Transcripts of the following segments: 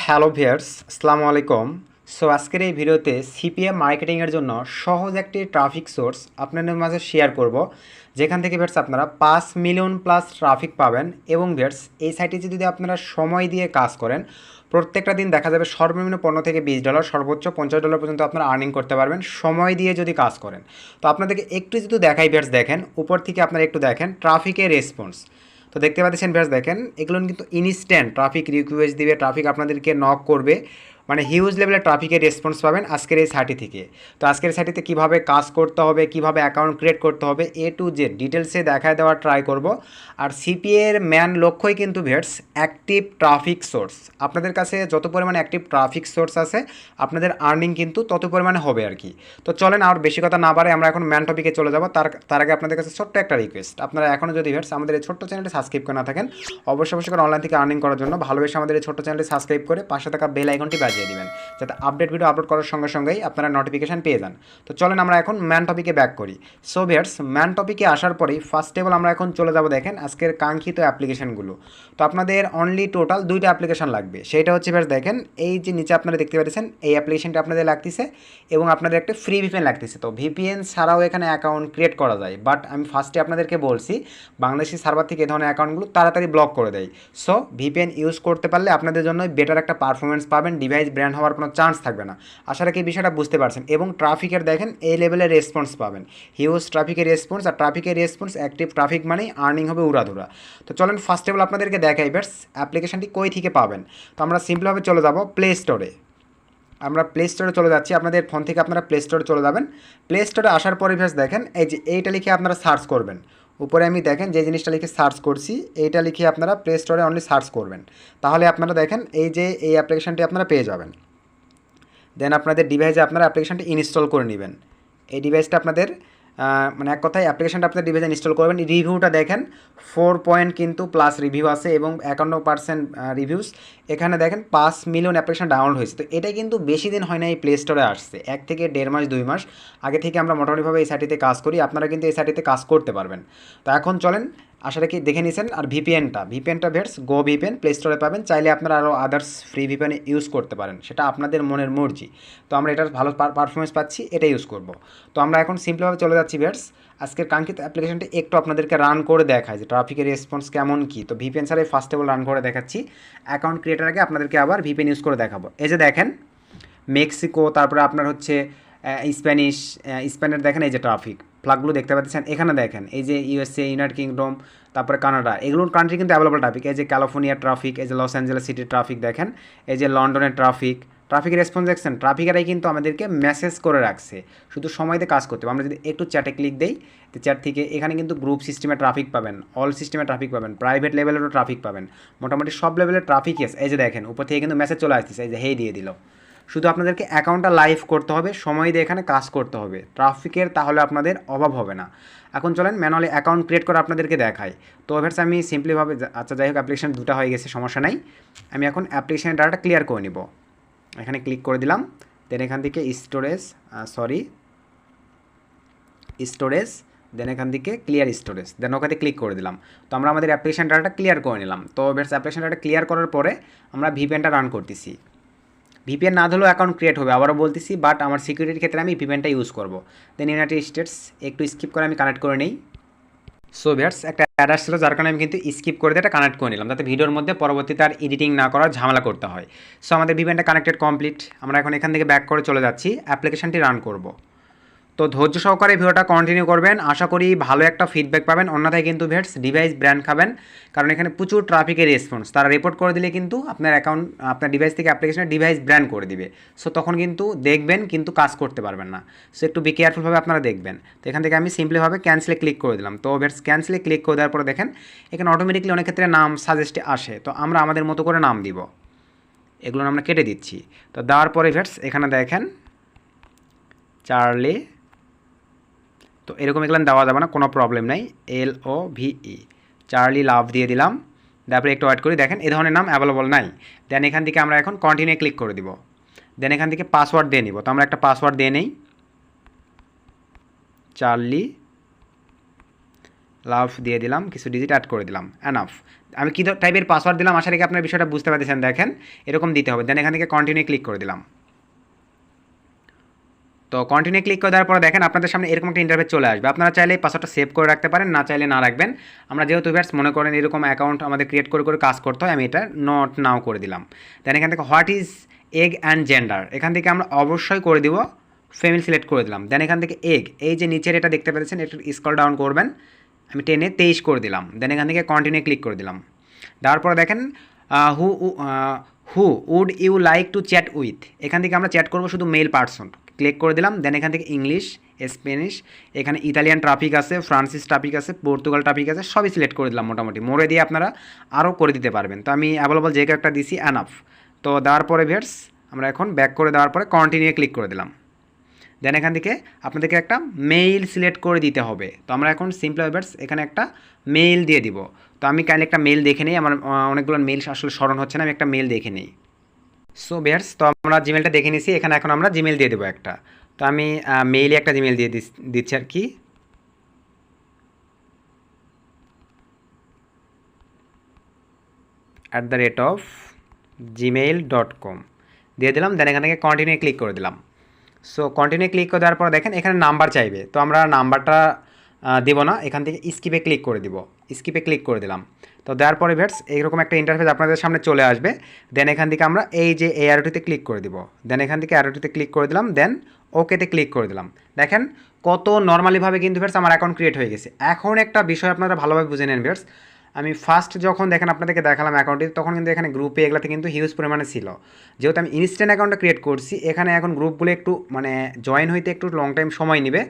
Hello viewers, আসসালামু আলাইকুম। So আজকের এই ভিডিওতে সিপিএম মার্কেটিংয়ের জন্য সহজ একটি ট্রাফিক সোর্স আপনাদের মাঝে শেয়ার করব, যেখান থেকে ভিয়ার্স আপনারা 5 মিলিয়ন প্লাস ট্রাফিক পাবেন। এবং ভিয়ার্স এই সাইটে যদি আপনারা সময় দিয়ে কাজ করেন, প্রত্যেকটা দিন দেখা যাবে সর্বনিম্ন $15 থেকে $20, সর্বোচ্চ $50 পর্যন্ত আপনারা আর্নিং করতে পারবেন সময় দিয়ে যদি কাজ করেন। তো আপনাদেরকে একটু যদি দেখাই ভিয়ার্স, দেখেন উপর থেকে আপনারা একটু দেখেন ট্রাফিকের রেসপন্স। তো দেখতে পাচ্ছেন ভিউয়ার্স, দেখেন এগুলো কিন্তু ইনস্ট্যান্ট ট্রাফিক রিকোয়েস্ট দিবে, ট্রাফিক আপনাদেরকে নক করবে, মানে হিউজ লেভেলের ট্রাফিকের রেসপন্স পাবেন আজকের এই সাইটটি থেকে। তো আজকের সাইটটিতে কীভাবে কাজ করতে হবে, কীভাবে অ্যাকাউন্ট ক্রিয়েট করতে হবে, এ টু জেড ডিটেলসে দেখায় দেওয়ার ট্রাই করব। আর সিপিএ এর ম্যান লক্ষ্যই কিন্তু ভিউয়ার্স অ্যাক্টিভ ট্রাফিক সোর্স। আপনাদের কাছে যত পরিমাণে অ্যাক্টিভ ট্রাফিক সোর্স আছে, আপনাদের আর্নিং কিন্তু তত পরিমাণে হবে আর কি। তো চলেন আর বেশি কথা না বাড়াই, আমরা এখন ম্যান টপিকে চলে যাব। তার আগে আপনাদের কাছে ছোট্ট একটা রিকোয়েস্ট, আপনারা এখনও যদি ভিউয়ার্স আমাদের এই ছোট্ট চ্যানেলটি সাবস্ক্রাইব করে না থাকেন, অবশ্যই করে অনলাইন থেকে আর্নিং করার জন্য ভালোবেসে আমাদের এই ছোট্ট চ্যানেলটি সাবস্ক্রাইব করে পাশে থাকা বেল আইকনটি বাজিয়ে দিবেন, যাতে আপডেট ভিডিও আপলোড করার সঙ্গে সঙ্গেই আপনারা নোটিফিকেশান পেয়ে যান। তো চলেন আমরা এখন ম্যান টপিকে ব্যাক করি। সো ভিউয়ার্স, ম্যান টপিকে আসার পরেই ফার্স্ট অফ অল আমরা এখন চলে যাব, দেখেন আজকের কাঙ্ক্ষিত অ্যাপ্লিকেশনগুলো। তো আপনাদের অনলি টোটাল 2টা অ্যাপ্লিকেশন লাগবে। সেইটা হচ্ছে ভিউয়ার্স, দেখেন এই যে নিচে আপনারা দেখতে পাচ্ছেন এই অ্যাপ্লিকেশনটা আপনাদের লাগতেছে এবং আপনাদের একটা ফ্রি ভিপিএন লাগতেছে। তো ভিপিএন ছাড়াও এখানে অ্যাকাউন্ট ক্রিয়েট করা যায়, বাট আমি ফার্স্টে আপনাদেরকে বলছি বাংলাদেশি সার্ভার থেকে এই ধরনের অ্যাকাউন্টগুলো তাড়াতাড়ি ব্লক করে দেয়। সো ভিপিএন ইউজ করতে পারলে আপনাদের জন্য বেটার একটা পারফরমেন্স পাবেন, ডিভাইস ব্র্যান্ড হওয়ার কোনো চান্স থাকবে না। আশা রাখি এই বিষয়টা বুঝতে পারছেন। এবং ট্রাফিকের দেখেন এই লেভেলের রেসপন্স পাবেন, হিউজ ট্রাফিকের রেসপন্স। আর ট্রাফিকের রেসপন্স অ্যাক্টিভ ট্রাফিক মানেই আর্নিং হবে উড়াধুরা। তো চলেন ফার্স্ট অফ অল আপনাদেরকে দেখাই বেশ অ্যাপ্লিকেশনটি কই থেকে পাবেন। তো আমরা সিম্পলভাবে চলে যাব প্লে স্টোরে। আমরা প্লে স্টোরে চলে যাচ্ছি, আপনাদের ফোন থেকে আপনারা প্লে স্টোরে চলে যাবেন। প্লে স্টোরে আসার পরে বেশ দেখেন এই যে এইটা লিখে আপনারা সার্চ করবেন। উপরে আমি দেখেন যে জিনিসটা লিখে সার্চ করছি, এইটা লিখে আপনারা প্লে স্টোরে অনলি সার্চ করবেন। তাহলে আপনারা দেখেন এই যে এই অ্যাপ্লিকেশনটি আপনারা পেয়ে যাবেন। দেন আপনাদের ডিভাইসে আপনারা অ্যাপ্লিকেশনটি ইনস্টল করে নেবেন। এই ডিভাইসটা আপনাদের মানে এক কথায় অ্যাপ্লিকেশনটা আপনাদের ডিভাইসে ইনস্টল করবেন। রিভিউটা দেখেন 4 পয়েন্ট কিন্তু প্লাস রিভিউ আছে এবং 51% রিভিউস। এখানে দেখেন 5 মিলিয়ন অ্যাপ্লিকেশন ডাউনলোড হয়েছে। তো এটা কিন্তু বেশি দিন হয় না এই প্লে স্টোরে আসছে, 1 থেকে 1.5 মাস 2 মাস আগে থেকে আমরা মোটামুটিভাবে এই সাইটটিতে কাজ করি। আপনারা কিন্তু এই সাইটটিতে কাজ করতে পারবেন। তো এখন চলেন, আশা রাখি দেখে নিয়েছেন। আর ভিপিএনটা ভিপিএনস গো ভিপিএন প্লে স্টোরে পাবেন, চাইলে আপনারা আরও আদার্স ফ্রি ভিপিএন ইউজ করতে পারেন, সেটা আপনাদের মনের মর্জি। তো আমরা এটার ভালো পারফরমেন্স পাচ্ছি, এটা ইউজ করব। তো আমরা এখন সিম্পলভাবে চলে যাচ্ছি ভিউয়ার্স, আজকের কাঙ্ক্ষিত অ্যাপ্লিকেশনটি একটু আপনাদেরকে রান করে দেখায় যে ট্রাফিকের রেসপন্স কেমন কী। তো ভিপিএন ছাড়াই ফার্স্ট অফ অল রান করে দেখাচ্ছি। অ্যাকাউন্ট ক্রিয়েটার আগে আপনাদেরকে আবার ভিপিএন ইউজ করে দেখাবো। এই যে দেখেন মেক্সিকো, তারপরে আপনার হচ্ছে স্পেনের দেখেন এই যে ট্রাফিক ফ্লাগগুলো দেখতে পাচ্ছেন। এখানে দেখেন এই যে ইউএসএ, ইউনাইটেড কিংডম, তারপরে কানাডা, এগুলোর কান্ট্রি কিন্তু অ্যাভেলেবল ট্রাফিক। এই যে ক্যালিফোর্নিয়ার ট্রাফিক, এই যে লস অ্যাঞ্জেলেস সিটির ট্রাফিক দেখেন, এই যে লন্ডনের ট্রাফিকের রেসপন্স দেখছেন। ট্রাফিকেরাই কিন্তু আমাদেরকে মেসেজ করে রাখছে, শুধু সময়তে কাজ করতে হবে। আমরা যদি একটু চ্যাটে ক্লিক দিই, তো চ্যাট থেকে এখানে কিন্তু গ্রুপ সিস্টেমে ট্রাফিক পাবেন, অল সিস্টেমে ট্রাফিক পাবেন, প্রাইভেট লেভেলেরও ট্রাফিক পাবেন, মোটামুটি সব লেভেলের ট্রাফিক এস। এই যে দেখেন উপর থেকে কিন্তু মেসেজ চলে আসতেছে, এই যে হেই দিয়ে দিল। শুধু আপনাদেরকে অ্যাকাউন্টটা লাইভ করতে হবে, সময় দিয়ে এখানে কাজ করতে হবে ট্রাফিকের, তাহলে আপনাদের অভাব হবে না। এখন চলেন ম্যানুয়ালি অ্যাকাউন্ট ক্রিয়েট করে আপনাদেরকে দেখাই। তো এভাবে আমি সিম্পলিভাবে, আচ্ছা যাই হোক অ্যাপ্লিকেশন দুটো হয়ে গেছে, সমস্যা নাই। আমি এখন অ্যাপ্লিকেশনের ডাটাটা ক্লিয়ার করে নিব। এখানে ক্লিক করে দিলাম। দেন এখান থেকে স্টোরেজ, দেন এখান থেকে ক্লিয়ার স্টোরেজ, দেন ওখানে ক্লিক করে দিলাম। তো আমরা আমাদের অ্যাপ্লিকেশন ডাটাটা ক্লিয়ার করে নিলাম। তো এবার অ্যাপ্লিকেশন ডাটা ক্লিয়ার করার পরে আমরা ভিপিএনটা রান করতেছি। ভিপিএন না ধরলেও অ্যাকাউন্ট ক্রিয়েট হবে, আবারও বলতেছি, বাট আমার সিকিউরিটির ক্ষেত্রে আমি ভিপিএনটা ইউজ করব। দেন ইউনাইটেড স্টেটস একটু স্কিপ করে আমি কানেক্ট করে নিই। সো ভিউয়ার্স, একটা অ্যাড্রেস ছিল, যার কারণে আমি কিন্তু স্কিপ করে দিয়ে এটা কানেক্ট করে নিলাম, যাতে ভিডিওর মধ্যে পরবর্তীতে আর এডিটিং না করার ঝামেলা করতে হয়। সো আমাদের ভিপিএনটা কানেক্টেড কমপ্লিট। আমরা এখন এখান থেকে ব্যাক করে চলে যাচ্ছি, অ্যাপ্লিকেশনটি রান করব। তো ধৈর্য সহকারে ভিডিওটা কন্টিনিউ করবেন, আশা করি ভালো একটা ফিডব্যাক পাবেন। অন্যথায় কিন্তু ভিউয়ার্স ডিভাইস ব্র্যান্ড খাবেন, কারণ এখানে প্রচুর ট্রাফিকের রেসপন্স। তারা রিপোর্ট করে দিলে কিন্তু আপনার অ্যাকাউন্ট, আপনার ডিভাইস থেকে অ্যাপ্লিকেশনের ডিভাইস ব্র্যান্ড করে দিবে। সো তখন কিন্তু দেখবেন কিন্তু কাজ করতে পারবেন না। সো একটু বি কেয়ারফুলভাবে আপনারা দেখবেন। তো এখান থেকে আমি সিম্পলিভাবে ক্যান্সেলে ক্লিক করে দিলাম। তো ভিউয়ার্স ক্যান্সেলে ক্লিক করে দেওয়ার পরে দেখেন এখানে অটোমেটিকলি অনেক ক্ষেত্রে নাম সাজেস্টে আসে, তো আমরা আমাদের মতো করে নাম দিব, এগুলো আমরা কেটে দিচ্ছি। তো দেওয়ার পরে ভিউয়ার্স এখানে দেখেন চার্লি, তো এরকম এগুলো দেওয়া যাবে না, কোনো প্রবলেম নেই। LOVE চার্লি লাভ দিয়ে দিলাম। তারপরে একটু ওয়েট করি, দেখেন এই ধরনের নাম অ্যাভেলেবল নাই। দেন এখান থেকে আমরা এখন কন্টিনিউ ক্লিক করে দিব। দেন এখান থেকে পাসওয়ার্ড দিয়ে নিব। তো আমরা একটা পাসওয়ার্ড দিয়ে নেই, চার্লি লাভ দিয়ে দিলাম, কিছু ডিজিট অ্যাড করে দিলাম, এনাফ। আমি কী টাইপের পাসওয়ার্ড দিলাম, আশা রেখে আপনার বিষয়টা বুঝতে পারতেছেন। দেখেন এরকম দিতে হবে, দেন এখান থেকে কন্টিনিউ ক্লিক করে দিলাম। তো কন্টিনিউ ক্লিক করে দেওয়ার পর দেখেন আপনাদের সামনে এরকম একটা ইন্টারফেস চলে আসবে। আপনারা চাইলে পাসওয়ার্ডটা সেভ করে রাখতে পারেন, না চাইলে না রাখবেন। আমরা যেহেতু ভিউয়ার্স মনে করেন এরকম অ্যাকাউন্ট আমাদের ক্রিয়েট করে করে কাজ করতে হয়, আমি এটা নট নাও করে দিলাম। দেন এখান থেকে what is egg and gender, এখান থেকে আমরা অবশ্যই করে দিব ফিমেল সিলেক্ট করে দিলাম। দেন এখান থেকে এগ, এই যে নিচের এটা দেখতে পাচ্ছেন, একটু স্ক্রল ডাউন করবেন, আমি টেনে 23 করে দিলাম। দেন এখান থেকে কন্টিনিউ ক্লিক করে দিলাম। দেওয়ার পরে দেখেন who who would you like to chat with, এখান থেকে আমরা চ্যাট করবো শুধু মেল পার্সন, ক্লিক করে দিলাম। দেন এখান থেকে ইংলিশ, স্প্যানিশ, এখানে ইতালিয়ান ট্রাফিক আছে, ফ্রান্সিস ট্রাফিক আছে, পর্তুগাল ট্রাফিক আছে, সবই সিলেক্ট করে দিলাম মোটামুটি। মোড়ে দিয়ে আপনারা আরও করে দিতে পারবেন। তো আমি অ্যাভেলেবল যে একটা দিছি অ্যানাফ। তো দেওয়ার পরে ভিউয়ার্স আমরা এখন ব্যাক করে দেওয়ার পরে কন্টিনিউ ক্লিক করে দিলাম। দেন এখান থেকে আপনাদেরকে একটা মেইল সিলেক্ট করে দিতে হবে। তো আমরা এখন সিম্পল ভিউয়ার্স এখানে একটা মেইল দিয়ে দিব। তো আমি কাইন্ডলি একটা মেইল দেখে নিই, আমার অনেকগুলো মেইল আসলে স্মরণ হচ্ছে না, আমি একটা মেইল দেখে নিই। সো ভিউয়ার্স, তো আমরা জিমেলটা দেখে নিয়েছি, এখানে এখন আমরা জিমেল দিয়ে দেবো একটা। তো আমি মেইলে একটা জিমেল দিয়ে দিচ্ছি আর কি। @gmail.com দিয়ে দিলাম। দেন এখান থেকে কন্টিনিউ ক্লিক করে দিলাম। সো কন্টিনিউ ক্লিক করে দেওয়ার পর দেখেন এখানে নাম্বার চাইবে, তো আমরা নাম্বারটা দেবো না, এখান থেকে স্কিপে ক্লিক করে দিব। স্কিপে ক্লিক করে দিলাম। তো দেওয়ার পরে ভিউয়ার্স এইরকম একটা ইন্টারফেস আপনাদের সামনে চলে আসবে। দেন এখান থেকে আমরা এই যে এই অ্যারোটিতে ক্লিক করে দিব। দেন এখান থেকে অ্যারোটিতে ক্লিক করে দিলাম, দেন ওকেতে ক্লিক করে দিলাম। দেখেন কত নর্মালিভাবে কিন্তু ভিউয়ার্স আমার অ্যাকাউন্ট ক্রিয়েট হয়ে গেছে। এখন একটা বিষয় আপনারা ভালোভাবে বুঝে নেন ভিউয়ার্স, আমি ফার্স্ট যখন দেখেন আপনাদেরকে দেখালাম অ্যাকাউন্টটি, তখন কিন্তু এখানে গ্রুপে এগুলাতে কিন্তু হিউজ পরিমাণে ছিল। যেহেতু আমি ইনস্ট্যান্ট অ্যাকাউন্টটা ক্রিয়েট করছি, এখানে এখন গ্রুপগুলো একটু মানে জয়েন হইতে একটু লং টাইম সময় নেবে।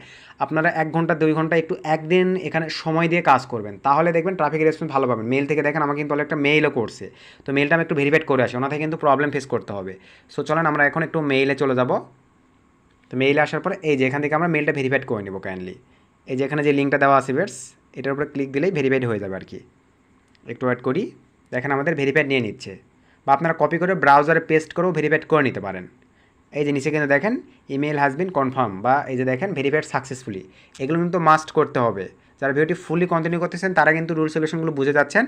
আপনারা 1 ঘন্টা 2 ঘন্টা একটু একদিন এখানে সময় দিয়ে কাজ করবেন, তাহলে দেখবেন ট্রাফিকের রেসপন্স ভালো পাবেন। মেল থেকে দেখেন আমাকে কিন্তু একটা মেইলও করছে, তো মেলটা আমি একটু ভেরিফাইড করে আসি, ওনাতে কিন্তু প্রবলেম ফেস করতে হবে। সো চলেন আমরা এখন একটু মেইলে চলে যাব। তো মেইলে আসার পরে এই যে এখান থেকে আমরা মেলটা ভেরিফাইড করে নেব কাইন্ডলি। এই যে এখানে যে লিঙ্কটা দেওয়া আছে ভিউয়ার্স, এটার উপরে ক্লিক দিলেই ভেরিফাইড হয়ে যাবে আর কি। একটু ওয়েট করি, দেখেন আমাদের ভেরিফাইড নিয়ে নিচ্ছে। বা আপনারা কপি করে ব্রাউজারে পেস্ট করেও ভেরিফাইড করে নিতে পারেন। এই যে নিচে কিন্তু দেখেন ইমেল হ্যাজ বিন কনফার্ম, বা এই যে দেখেন ভেরিফাইড সাকসেসফুলি, এগুলো কিন্তু মাস্ট করতে হবে। যারা ভিডিওটি ফুলি কন্টিনিউ করতেছেন তারা কিন্তু রুল সলিউশনগুলো বুঝে যাচ্ছেন।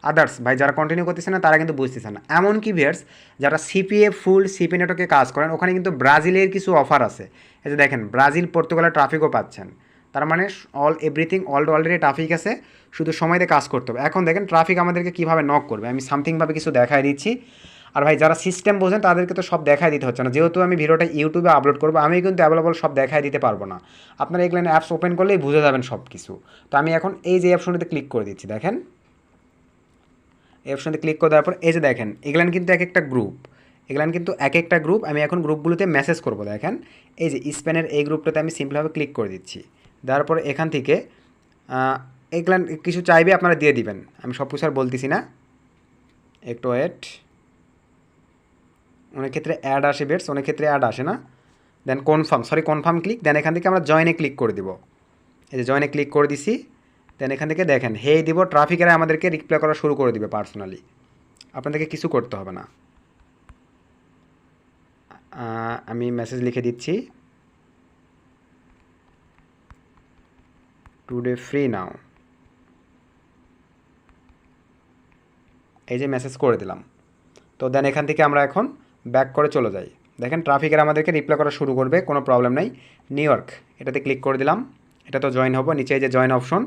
আদার্স ভাই যারা কন্টিনিউ করতেছেন না তারা কিন্তু বুঝতেছেন না। এমনকি ভিউয়ার্স যারা সিপিএ ফুল সিপি নেটওয়ার্কে কাজ করেন, ওখানে কিন্তু ব্রাজিলের কিছু অফার আছে। এই যে দেখেন ব্রাজিল পর্তুগালের ট্রাফিকও পাচ্ছেন। তার মানে এভরিথিং অলরেডি ট্রাফিক আছে, শুধু সময়তে কাজ করতে হবে। এখন দেখেন ট্রাফিক আমাদেরকে কীভাবে নক করবে, আমি সামথিংভাবে কিছু দেখাই দিচ্ছি। আর ভাই যারা সিস্টেম বোঝেন তাদেরকে তো সব দেখাই দিতে হচ্ছে না, যেহেতু আমি ভিডিওটা ইউটিউবে আপলোড করবো, আমি কিন্তু অ্যাভেলেবল সব দেখাই দিতে পারবো না। আপনারা এগুলো অ্যাপস ওপেন করলেই বুঝে যাবেন সব কিছু। তো আমি এখন এই যে অপশনটিতে ক্লিক করে দিচ্ছি। দেখেন এই অপশনটিতে ক্লিক করে দেওয়ার পর এই যে দেখেন এগুলান কিন্তু এক একটা গ্রুপ, এগুলান কিন্তু এক একটা গ্রুপ। আমি এখন গ্রুপগুলোতে মেসেজ করবো। দেখেন এই যে স্পেনের এই গ্রুপটাতে আমি সিম্পলভাবে ক্লিক করে দিচ্ছি। দেওয়ার পরে এখান থেকে এগুলান কিছু চাইবে, আপনারা দিয়ে দিবেন। আমি সব কিছু আর বলতেছি না, একটু ওয়েট। অনেক ক্ষেত্রে অ্যাড আসে বেটস, অনেক ক্ষেত্রে অ্যাড আসে না। দেন কনফার্ম ক্লিক। দেন এখান থেকে আমরা জয়েনে ক্লিক করে দিব। এই যে জয়েনে ক্লিক করে দিছি। দেন এখান থেকে দেখেন হেই দিব, ট্রাফিকেরা আমাদেরকে রিপ্লাই করা শুরু করে দিবে পার্সোনালি, আপনাদেরকে কিছু করতে হবে না। আমি মেসেজ লিখে দিচ্ছি, টুডে ফ্রি নাও। এই যে মেসেজ করে দিলাম। তো দেন এখান থেকে আমরা এখন ব্যাক করে চলে যাই। দেখেন ট্রাফিকের আমাদেরকে রিপ্লাই করা শুরু করবে, কোনো প্রবলেম নেই। নিউ ইয়র্ক এটাতে ক্লিক করে দিলাম, এটা তো জয়েন হবো। নিচে এই যে জয়েন অপশন,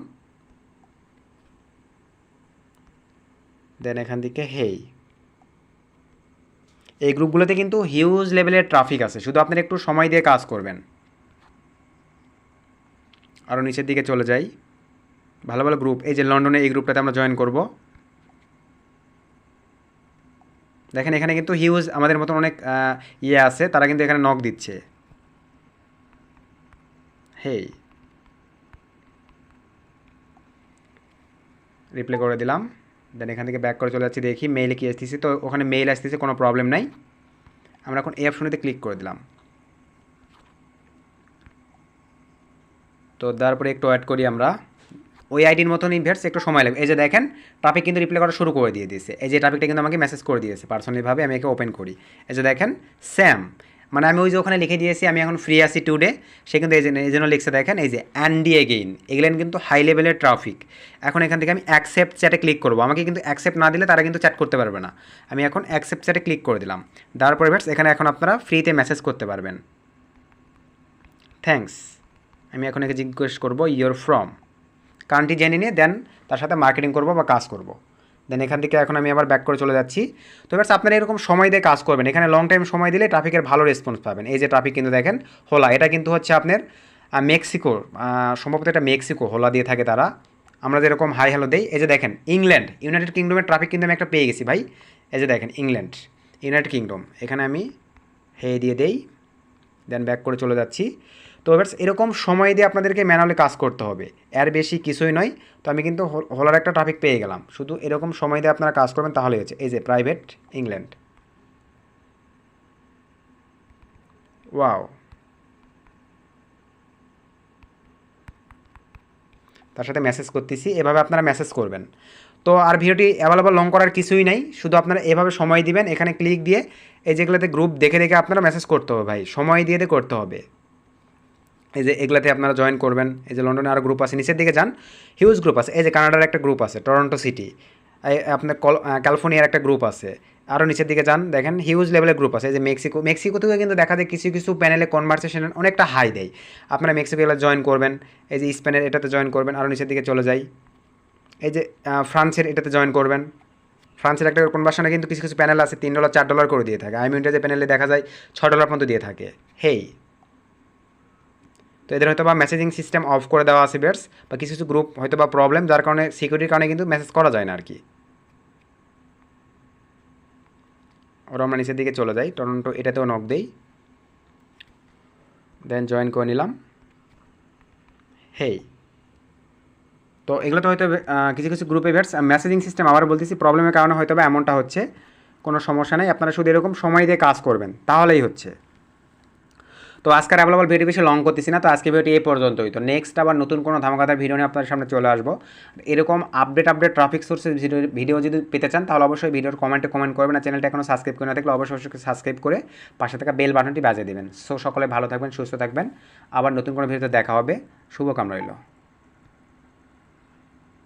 দেন এখান থেকে হেই। এই গ্রুপগুলোতে কিন্তু হিউজ লেভেলের ট্রাফিক আছে, শুধু আপনারা একটু সময় দিয়ে কাজ করবেন। আরও নিচের দিকে চলে যাই, ভালো ভালো গ্রুপ। এই যে লন্ডনে এই গ্রুপটাতে আমরা জয়েন করব। দেখেন এখানে কিন্তু হিউজ আমাদের মতন অনেক ইয়ে আছে, তারা কিন্তু এখানে নক দিচ্ছে। হেই রিপ্লাই করে দিলাম। দেন এখান থেকে ব্যাক করে চলে যাচ্ছি, দেখি মেইলে কি আসতেছি। তো ওখানে মেইল আসতেছে, কোনো প্রবলেম নাই। আমরা এখন এই অপশনেতে ক্লিক করে দিলাম। তো তারপরে একটু ওয়েট করি আমরা, ওই আইডির মতন ইনভার্স একটু সময় লাগবে। এই যে দেখেন ট্রাফিক কিন্তু রিপ্লাই করা শুরু করে দিয়ে দিয়েছে। এই যে ট্রাফিকটা কিন্তু আমাকে মেসেজ করে দিয়েছে পার্সোনালিভাবে, আমি একে ওপেন করি। এই যে দেখেন স্যাম, মানে আমি ওই যে ওখানে লিখে দিয়েছি আমি এখন ফ্রি আছি টুডে, সে কিন্তু এই জন্য লিখছে দেখেন এই যে অ্যান্ডি এগেইন, এগুলো কিন্তু হাই লেভেলের ট্রাফিক। এখন এখান থেকে আমি অ্যাকসেপ্ট চ্যাটে ক্লিক করবো, আমাকে কিন্তু অ্যাকসেপ্ট না দিলে তারা কিন্তু চ্যাট করতে পারবে না। আমি এখন অ্যাকসেপ্ট চ্যাটে ক্লিক করে দিলাম, তারপরে ভিউয়ার্স এখানে এখন আপনারা ফ্রিতে মেসেজ করতে পারবেন। থ্যাঙ্কস, আমি এখন একে জিজ্ঞেস করবো ইয়োর ফ্রম, কান্ট্রি জেনে নিয়ে দেন তার সাথে মার্কেটিং করবো বা কাজ করব। দেন এখান থেকে এখন আমি আবার ব্যাক করে চলে যাচ্ছি। তো এবার আপনারা এরকম সময় দিয়ে কাজ করবেন, এখানে লং টাইম সময় দিলে ট্রাফিকের ভালো রেসপন্স পাবেন। এই যে ট্রাফিক কিন্তু দেখেন হোলা, এটা কিন্তু হচ্ছে আপনার মেক্সিকোর, সম্ভবত এটা মেক্সিকো হোলা দিয়ে থাকে তারা। আমরা যেরকম হাই হ্যালো দেই, এই যে দেখেন ইংল্যান্ড, ইউনাইটেড কিংডমের ট্রাফিক কিন্তু আমি একটা পেয়ে গেছি ভাই। এই যে দেখেন ইংল্যান্ড, ইউনাইটেড কিংডম, এখানে আমি হে দিয়ে দেই, দেন ব্যাক করে চলে যাচ্ছি। তো এবার এরকম সময় দিয়ে আপনাদেরকে ম্যানুয়ালি কাজ করতে হবে, এর বেশি কিছুই নয়। তো আমি কিন্তু হোলার একটা ট্রাফিক পেয়ে গেলাম, শুধু এরকম সময় দিয়ে আপনারা কাজ করবেন তাহলেই হচ্ছে। এই যে প্রাইভেট ইংল্যান্ড, ওয়াও, তার সাথে মেসেজ করতেছি, এভাবে আপনারা মেসেজ করবেন। তো আর ভিডিওটি অ্যাভেলেবল লং করার কিছুই নাই, শুধু আপনারা এভাবে সময় দিবেন, এখানে ক্লিক দিয়ে এই যেগুলোতে গ্রুপ দেখে দেখে আপনারা মেসেজ করতে হবে ভাই, সময় দিয়ে দিয়ে করতে হবে। এই যে এগুলাতে আপনারা জয়েন করবেন। এই যে লন্ডনে আরও গ্রুপ আছে, নিচের দিকে যান, হিউজ গ্রুপ আছে। এই যে কানাডার একটা গ্রুপ আছে, টরন্টো সিটি, আপনার ক্যালিফোর্নিয়ার একটা গ্রুপ আছে। আরও নিচের দিকে যান, দেখেন হিউজ লেভেলের গ্রুপ আছে। এই যে মেক্সিকো থেকে কিন্তু দেখা যায় কিছু কিছু প্যানেলে কনভারসেশন অনেকটা হাই দেয়, আপনারা মেক্সিকো এগুলো জয়েন করবেন। এই যে স্পেনের এটাতে জয়েন করবেন, আরও নিচের দিকে চলে যাই, এই যে ফ্রান্সের এটাতে জয়েন করবেন। ফ্রান্সের একটা কনভার্সনে কিন্তু কিছু কিছু প্যানেল আছে $3 $4 করে দিয়ে থাকে, আইমিনটা যে প্যানেলে দেখা যায় $6 পর্যন্ত দিয়ে থাকে। হেই, তো এদের হয়তো বা মেসেজিং সিস্টেম অফ করে দেওয়া আছে বেয়ার্স, বা কিছু কিছু গ্রুপ হয়তো বা প্রবলেম, যার কারণে সিকিউরিটির কারণে কিন্তু মেসেজ করা যায় না আর কি। ওরা আমরা নিচের দিকে চলে যাই, টরন্টো এটাতেও নক দেই, দেন জয়েন করে নিলাম। হেই, তো এগুলো তো হয়তো কিছু কিছু গ্রুপে বেয়ার্স মেসেজিং সিস্টেম আবার বলতেছি প্রবলেমের কারণে হয়তো বা এমনটা হচ্ছে, কোনো সমস্যা নেই, আপনারা শুধু এরকম সময় দিয়ে কাজ করবেন তাহলেই হচ্ছে। তো আজকের অ্যাভেলেবল ভিডিও বেশি লং করতেছি না, তো আজকে ভিডিওটি এই পর্যন্তই। তো নেক্সট আবার নতুন কোনো ধামাকাদার ভিডিও নিয়ে আপনাদের সামনে চলে আসবো। এরকম আপডেট ট্রাফিক সোর্সের ভিডিও যদি পেতে চান তাহলে অবশ্যই ভিডিওর কমেন্ট করবেন, আর চ্যানেলটা এখনও সাবস্ক্রাইব করে না থাকলে অবশ্যই সাবস্ক্রাইব করে পাশে থাকা বেল বাটনটি বাজিয়ে দেবেন। সো সকলে ভালো থাকবেন, সুস্থ থাকবেন, আবার নতুন কোনো ভিডিওতে দেখা হবে, শুভকামনা রইল।